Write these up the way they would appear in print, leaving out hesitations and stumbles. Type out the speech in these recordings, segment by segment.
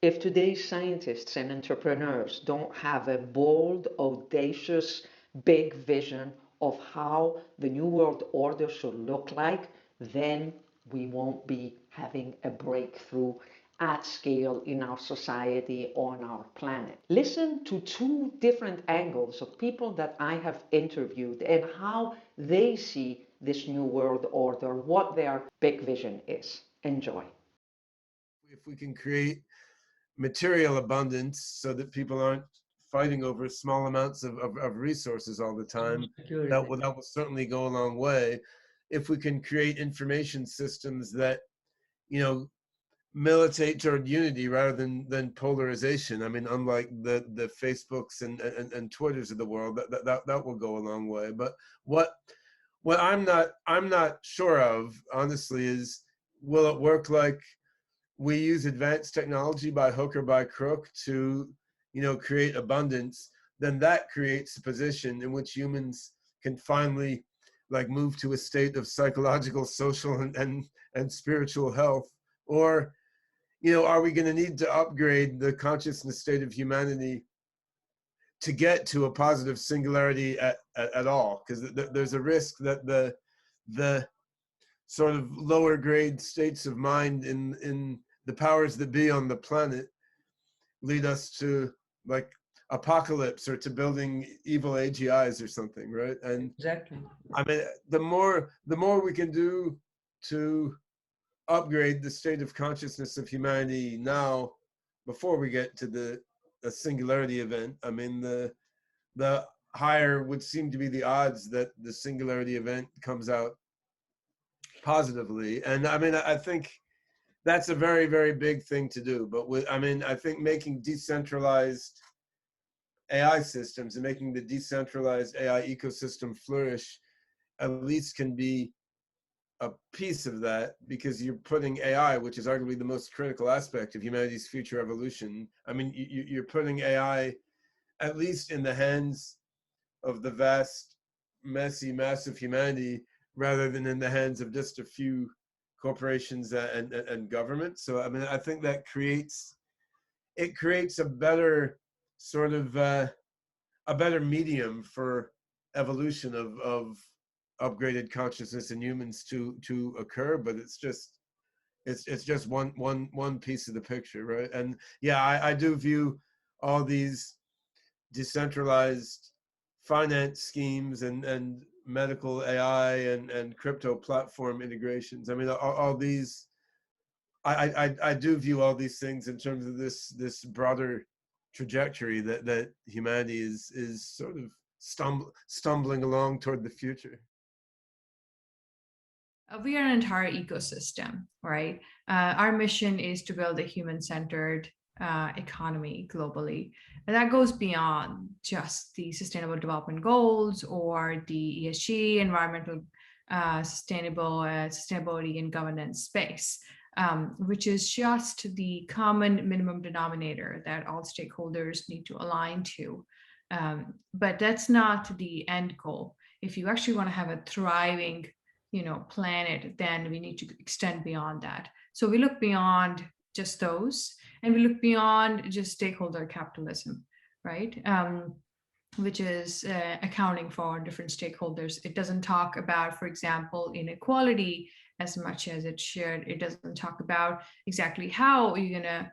If today's scientists and entrepreneurs don't have a bold, audacious, big vision of how the New World Order should look like, then we won't be having a breakthrough at scale in our society, on our planet. Listen to two different angles of people that I have interviewed and how they see this New World Order, what their big vision is. Enjoy. If we can create material abundance so that people aren't fighting over small amounts of resources all the time, that will certainly go a long way. If we can create information systems that, you know, militate toward unity rather than polarization. I mean, unlike the Facebooks and Twitters of the world, that will go a long way. But what I'm not sure of, honestly, is will it work like we use advanced technology by hook or by crook to, you know, create abundance? Then that creates a position in which humans can finally like move to a state of psychological, social, and spiritual health. Or, you know, are we going to need to upgrade the consciousness state of humanity to get to a positive singularity at all? Because there's a risk that the sort of lower grade states of mind in the powers that be on the planet lead us to like apocalypse or to building evil AGIs or something, right? And Exactly. I mean, the more we can do to upgrade the state of consciousness of humanity now, before we get to the singularity event, I mean, the higher would seem to be the odds that the singularity event comes out positively. And I mean, I think that's a very, very big thing to do. But I mean, I think making decentralized AI systems and making the decentralized AI ecosystem flourish at least can be a piece of that, because you're putting AI, which is arguably the most critical aspect of humanity's future evolution. I mean, you're putting AI at least in the hands of the vast, messy mass of humanity, rather than in the hands of just a few corporations and governments. So, I mean, I think that creates a better sort of a better medium for evolution of upgraded consciousness in humans to occur. But it's just one piece of the picture, right? And yeah, I do view all these decentralized finance schemes and medical AI and crypto platform integrations. I mean, all these, I do view all these things in terms of this broader trajectory that humanity is sort of stumbling along toward the future. We are an entire ecosystem, right? Our mission is to build a human-centered economy globally. And that goes beyond just the Sustainable Development Goals or the ESG, environmental sustainability and governance space, which is just the common minimum denominator that all stakeholders need to align to. But that's not the end goal. If you actually want to have a thriving planet, then we need to extend beyond that. So we look beyond just those, and we look beyond just stakeholder capitalism, right? Which is accounting for different stakeholders. It doesn't talk about, for example, inequality as much as it should. It doesn't talk about exactly how you're gonna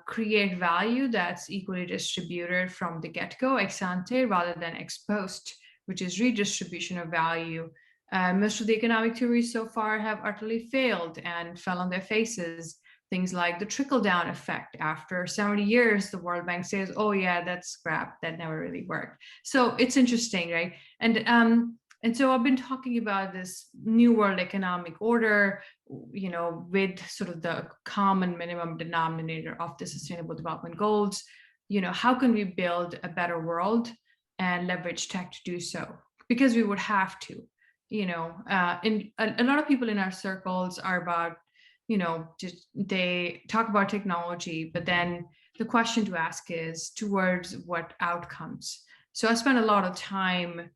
create value that's equally distributed from the get-go, ex ante, rather than ex post, which is redistribution of value. Most of the economic theories so far have utterly failed and fell on their faces. Things like the trickle-down effect. After 70 years, the World Bank says, "Oh yeah, that's crap. That never really worked." So it's interesting, right? And so I've been talking about this new world economic order, with sort of the common minimum denominator of the Sustainable Development Goals. How can we build a better world and leverage tech to do so? Because we would have to. And a lot of people in our circles are about, just they talk about technology, but then the question to ask is towards what outcomes. So I spent a lot of time,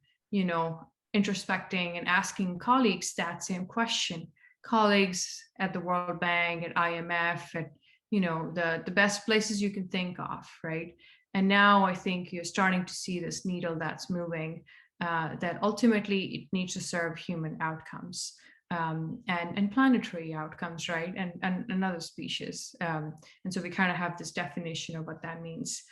introspecting and asking colleagues that same question. Colleagues at the World Bank, at IMF, at the best places you can think of, right? And now I think you're starting to see this needle that's moving, that ultimately it needs to serve human outcomes, and planetary outcomes, right? And another species. And so we kind of have this definition of what that means.